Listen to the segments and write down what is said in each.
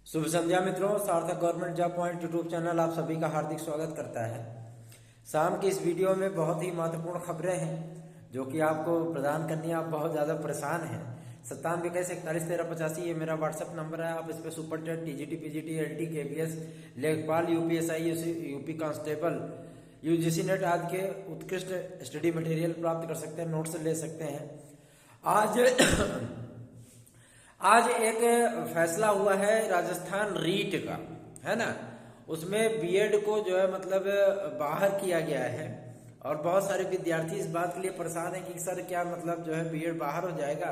शुभ संध्या मित्रों, सार्थक government job point YouTube channel आप सभी का हार्दिक स्वागत करता है। शाम की इस वीडियो में बहुत ही महत्वपूर्ण खबरें हैं जो कि आपको प्रदान करनी है। आप बहुत ज़्यादा परेशान हैं। 9721411385 ये मेरा व्हाट्सएप नंबर है। आप इस पर super TET, TGT, PGT, LT, KBS, लेखपाल, UPSI, UP constable, UGC NET आदि के उत्कृष्ट स्टडी मटेरियल प्राप्त कर सकते हैं, नोट्स ले सकते हैं। आज एक फैसला हुआ है राजस्थान रीट का, है ना। उसमें बीएड को जो है मतलब बाहर किया गया है और बहुत सारे विद्यार्थी इस बात के लिए परेशान है कि सर क्या मतलब जो है बीएड बाहर हो जाएगा।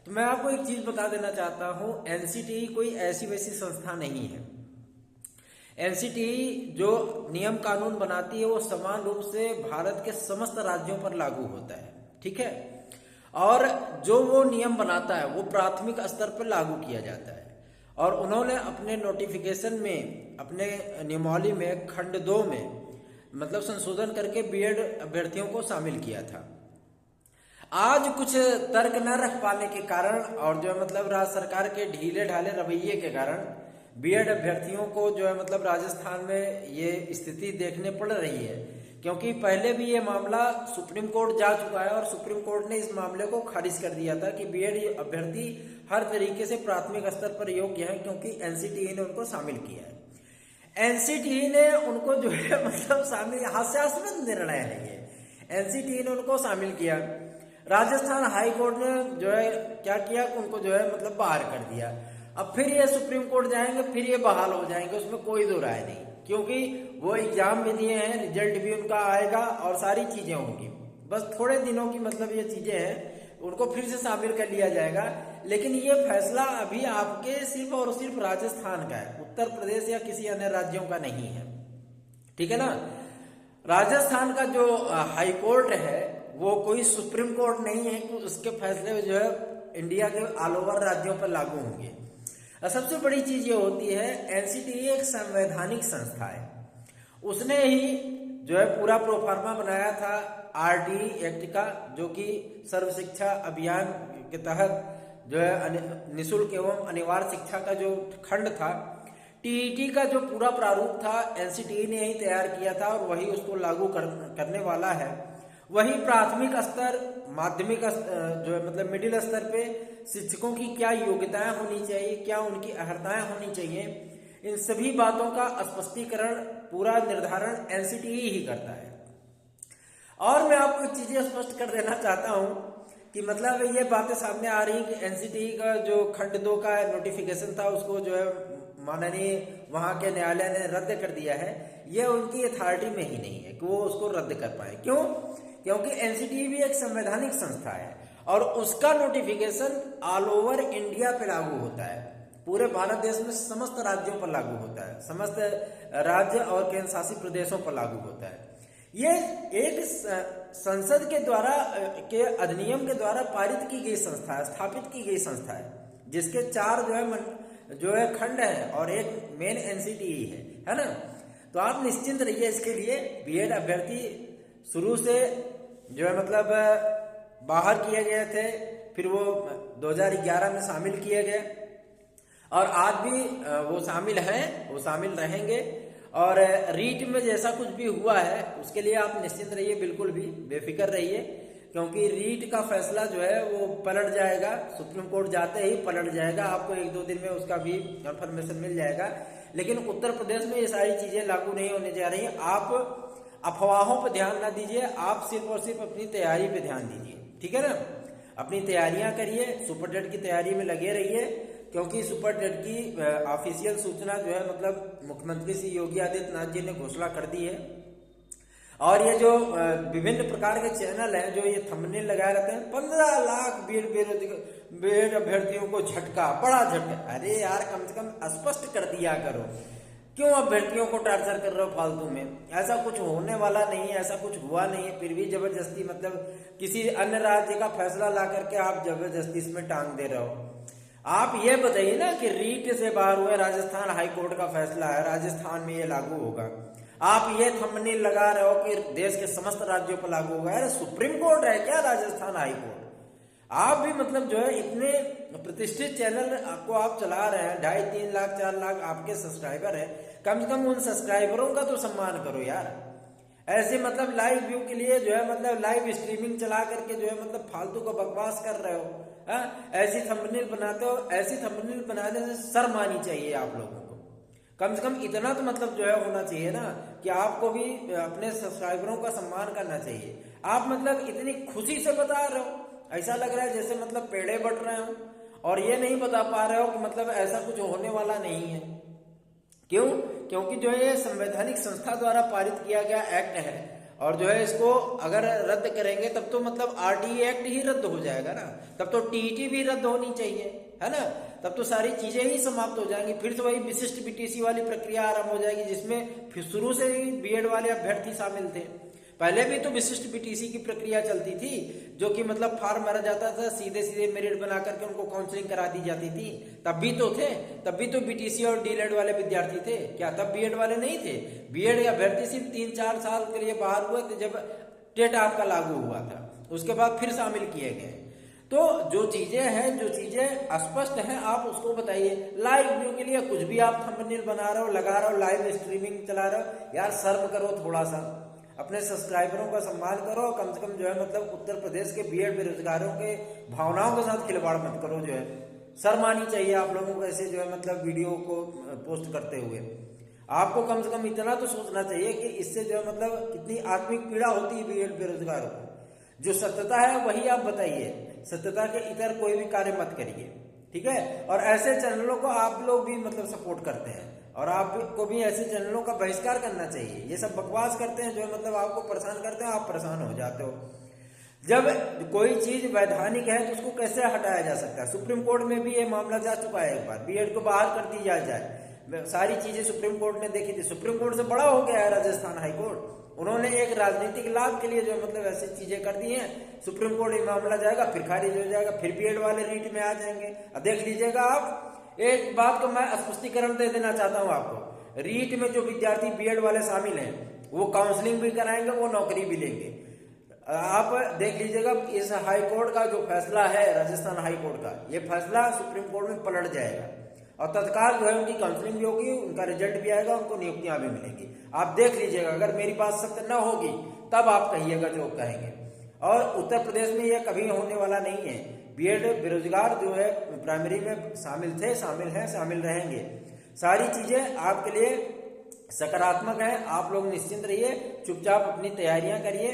तो मैं आपको एक चीज बता देना चाहता हूं, एनसीटीई कोई ऐसी वैसी संस्था नहीं है। एनसीटीई जो नियम कानून बनाती है वो समान रूप से भारत के समस्त राज्यों पर लागू होता है, ठीक है। और जो वो नियम बनाता है वो प्राथमिक स्तर पर लागू किया जाता है। और उन्होंने अपने नोटिफिकेशन में, अपने नियमावली में खंड 2 में मतलब संशोधन करके बीएड अभ्यर्थियों को शामिल किया था। आज कुछ तर्क न रख पाने के कारण और जो है मतलब राज्य सरकार के ढीले ढाले रवैये के कारण बीएड अभ्यर्थियों को जो है मतलब राजस्थान में ये स्थिति देखने पड़ रही है। क्योंकि पहले भी ये मामला सुप्रीम कोर्ट जा चुका है और सुप्रीम कोर्ट ने इस मामले को खारिज कर दिया था कि बीएड अभ्यर्थी हर तरीके से प्राथमिक स्तर पर योग्य है, क्योंकि एनसीटीई ने उनको शामिल किया है। एनसीटीई ने उनको जो है मतलब शामिल, हास्यास्पद निर्णय है ये। एनसीटीई ने उनको शामिल किया। राजस्थान हाई कोर्ट ने जो है क्या किया, उनको जो है मतलब बाहर कर दिया। अब फिर ये सुप्रीम कोर्ट जाएंगे, फिर ये बहाल हो जाएंगे, उसमें कोई दो राय नहीं। क्योंकि वो एग्जाम भी दिए हैं, रिजल्ट भी उनका आएगा और सारी चीजें होंगी। बस थोड़े दिनों की मतलब ये चीजें हैं, उनको फिर से शामिल कर लिया जाएगा। लेकिन ये फैसला अभी आपके सिर्फ और सिर्फ राजस्थान का है, उत्तर प्रदेश या किसी अन्य राज्यों का नहीं है, ठीक है ना। राजस्थान का जो हाई कोर्ट है वो कोई सुप्रीम कोर्ट नहीं है कि उसके फैसले जो है इंडिया के ऑल ओवर राज्यों पर लागू होंगे। सबसे बड़ी चीज ये होती है, एनसीटीई एक संवैधानिक संस्था है। उसने ही जो है पूरा प्रोफार्मा बनाया था आरटीई एक्ट का, जो कि सर्व शिक्षा अभियान के तहत जो है निःशुल्क एवं अनिवार्य शिक्षा का जो खंड था, टीईटी का जो पूरा प्रारूप था एनसीटीई ने ही तैयार किया था और वही उसको लागू करने वाला है। वही प्राथमिक स्तर, माध्यमिक जो है मतलब मिडिल स्तर पे शिक्षकों की क्या योग्यताएं होनी चाहिए, क्या उनकी अर्हताएं होनी चाहिए, इन सभी बातों का स्पष्टीकरण, पूरा निर्धारण एनसीटीई ही करता है। और मैं आपको चीजें स्पष्ट कर देना चाहता हूं कि मतलब ये बातें सामने आ रही कि एनसीटीई का जो खंड 2 का नोटिफिकेशन था उसको जो है माननीय वहां के न्यायालय ने रद्द कर दिया है। ये उनकी अथॉरिटी में ही नहीं है कि वो उसको रद्द कर पाए। क्यों? क्योंकि एनसीटीई भी एक संवैधानिक संस्था है और उसका नोटिफिकेशन ऑल ओवर इंडिया पे लागू होता है। पूरे भारत देश में समस्त राज्यों पर लागू होता है, समस्त राज्य और केंद्र शासित प्रदेशों पर लागू होता है। ये एक संसद के द्वारा के अधिनियम के द्वारा पारित की गई संस्था है, स्थापित की गई संस्था है, जिसके 4 जो है खंड है और एक मेन एनसीटीई है ना। तो आप निश्चिंत रहिए इसके लिए। बीएड अभ्यर्थी शुरू से जो है मतलब बाहर किए गए थे, फिर वो 2011 में शामिल किए गए और आज भी वो शामिल हैं, वो शामिल रहेंगे। और रीट में जैसा कुछ भी हुआ है उसके लिए आप निश्चिंत रहिए, बिल्कुल भी बेफिक्र रहिए, क्योंकि रीट का फैसला जो है वो पलट जाएगा। सुप्रीम कोर्ट जाते ही पलट जाएगा, आपको 1-2 दिन में उसका भी कंफर्मेशन मिल जाएगा। लेकिन उत्तर प्रदेश में ये सारी चीजें लागू नहीं होने जा रही। आप अफवाहों पर ध्यान ना दीजिए, आप सिर्फ और सिर्फ अपनी तैयारी पे ध्यान दीजिए, ठीक है ना। अपनी तैयारियां करिए, सुपर टेट की तैयारी में लगे रहिए, क्योंकि सुपर टेट की ऑफिशियल सूचना जो है मतलब मुख्यमंत्री श्री योगी आदित्यनाथ जी ने घोषणा कर दी है। और ये जो विभिन्न प्रकार के चैनल हैं जो ये थंबनेल लगाए रहते हैं, 15 लाख बीएड अभ्यर्थियों को झटका, बड़ा झटका। अरे यार, कम से कम स्पष्ट कर दिया करो, क्यों अभ्यर्थियों को टार्चर कर रहे हो फालतू में। ऐसा कुछ होने वाला नहीं है, ऐसा कुछ हुआ नहीं है, फिर भी जबरदस्ती मतलब किसी अन्य राज्य का फैसला ला करके आप जबरदस्ती इसमें टांग दे रहे हो। आप ये बताइए ना कि रीट से बाहर हुए, राजस्थान हाई कोर्ट का फैसला है, राजस्थान में ये लागू होगा। आप ये थंबनेल लगा रहे हो कि देश के समस्त राज्यों पर लागू होगा। अरे सुप्रीम कोर्ट है क्या राजस्थान हाई कोर्ट? आप भी मतलब जो है इतने प्रतिष्ठित चैनल को आप चला रहे हैं, 2.5-3 लाख 4 लाख आपके सब्सक्राइबर है, कम से कम उन सब्सक्राइबरों का तो सम्मान करो यार। ऐसे मतलब लाइव व्यू के लिए जो है मतलब लाइव स्ट्रीमिंग चला करके जो है मतलब फालतू का बकवास कर रहे हो, ऐसी थंबनेल बनाते हो। ऐसी थंबनेल बनाने से शर्म आनी चाहिए आप लोगों को। कम से कम इतना तो मतलब जो है होना चाहिए ना कि आपको भी अपने सब्सक्राइबरों का सम्मान करना चाहिए। आप मतलब इतनी खुशी से बता रहे हो, ऐसा लग रहा है जैसे मतलब पेड़े बट रहे हो, और ये नहीं बता पा रहे हो कि मतलब ऐसा कुछ होने वाला नहीं है। क्यों? क्योंकि जो है ये संवैधानिक संस्था द्वारा पारित किया गया एक्ट है, और जो है इसको अगर रद्द करेंगे तब तो मतलब आरटीई एक्ट ही रद्द हो जाएगा ना, तब तो टीईटी भी रद्द होनी चाहिए, है ना। तब तो सारी चीजें ही समाप्त हो जाएंगी। फिर से वही विशिष्ट बीटीसी वाली प्रक्रिया आरंभ हो जाएगी, जिसमें फिर शुरू से ही बीएड वाले अभ्यर्थी शामिल थे। पहले भी तो विशिष्ट बीटीसी की प्रक्रिया चलती थी, जो कि मतलब फॉर्म भरा जाता था, सीधे सीधे मेरिट बना करके उनको काउंसलिंग करा दी जाती थी। तब भी तो थे, तब भी तो बीटीसी और डीएलएड वाले विद्यार्थी थे क्या? तब बीएड वाले नहीं थे। बीएड अभ्यर्थी सिर्फ 3-4 साल के लिए बाहर हुए थे जब टेट आपका लागू हुआ था, उसके बाद फिर शामिल किए गए। तो जो चीजें हैं, जो चीजें अस्पष्ट हैं, आप उसको बताइए। लाइव व्यू के लिए कुछ भी आप थंबनेल बना रहे हो, लगा रहे हो, लाइव स्ट्रीमिंग चला रहे हो, यार शर्म करो थोड़ा सा, अपने सब्सक्राइबरों का सम्मान करो। कम से कम जो है मतलब उत्तर प्रदेश के बीएड बेरोजगारों के भावनाओं के साथ खिलवाड़ मत करो। जो है शर्म आनी चाहिए आप लोगों को ऐसे जो है मतलब वीडियो को पोस्ट करते हुए। आपको कम से कम इतना तो सोचना चाहिए कि इससे जो है मतलब कितनी आत्मिक पीड़ा होती है बीएड बेरोजगारों को। जो सत्यता है वही आप बताइए, सत्यता के इतर कोई भी कार्य मत करिए, ठीक है। और ऐसे चैनलों को आप लोग भी मतलब सपोर्ट करते हैं, और आपको भी ऐसे चैनलों का बहिष्कार करना चाहिए। ये सब बकवास करते हैं जो है मतलब आपको परेशान करते हैं, आप परेशान हो जाते हो। जब कोई चीज वैधानिक है तो उसको कैसे हटाया जा सकता है? सुप्रीम कोर्ट में भी ये मामला जा चुका है, एक बार बीएड को बाहर कर दी जाए, सारी चीजें सुप्रीम कोर्ट ने देखी थी। सुप्रीम कोर्ट से बड़ा हो गया है राजस्थान हाईकोर्ट, उन्होंने एक राजनीतिक लाभ के लिए जो मतलब ऐसी चीजें कर दी हैं। सुप्रीम कोर्ट में मामला जाएगा, फिर खारिज हो जाएगा, फिर बीएड वाले रीट में आ जाएंगे। अब देख लीजिएगा आप, एक बात को मैं स्पष्टीकरण दे देना चाहता हूं आपको। रीट में जो विद्यार्थी बीएड वाले शामिल हैं वो काउंसलिंग भी कराएंगे, वो नौकरी भी लेंगे। आप देख लीजिएगा इस हाई कोर्ट का जो फैसला है, राजस्थान हाई कोर्ट का, ये फैसला सुप्रीम कोर्ट में पलट जाएगा, और तत्काल जो है उनकी काउंसलिंग भी होगी, उनका रिजल्ट भी आएगा, उनको नियुक्तियां भी मिलेंगी। आप देख लीजिएगा, अगर मेरी बात सत्य न होगी तब आप कहिएगा जो कहेंगे। और उत्तर प्रदेश में यह कभी होने वाला नहीं है। बीएड बेरोजगार जो है प्राइमरी में शामिल थे, शामिल हैं, शामिल रहेंगे। सारी चीजें आपके लिए सकारात्मक है। आप लोग निश्चिंत रहिए, चुपचाप अपनी तैयारियां करिए,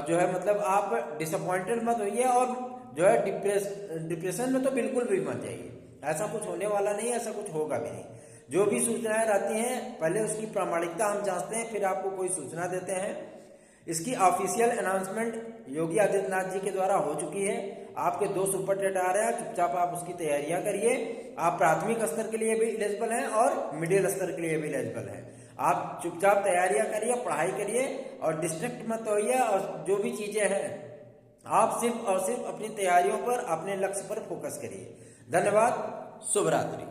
जो है मतलब आप डिसअपॉइंटेड मत होइए, और जो है डिप्रेशन में तो बिल्कुल भी मत जाइए। ऐसा कुछ होने वाला नहीं, ऐसा कुछ होगा भी नहीं। जो भी सूचनाएं रहती हैं पहले उसकी प्रामाणिकता हम जांचते हैं, फिर आपको कोई सूचना देते हैं। इसकी ऑफिशियल अनाउंसमेंट योगी आदित्यनाथ जी के द्वारा हो चुकी है। आपके 2 सुपर टेट आ रहे हैं, चुपचाप आप उसकी तैयारियां करिए। आप प्राथमिक स्तर के लिए भी एलिजिबल हैं और मिडिल स्तर के लिए भी एलिजिबल हैं। आप चुपचाप तैयारियां करिए, पढ़ाई करिए, और डिस्ट्रैक्ट मत होइए। और जो भी चीजें हैं आप सिर्फ और सिर्फ अपनी तैयारियों पर, अपने लक्ष्य पर फोकस करिए। धन्यवाद, शुभ रात्रि।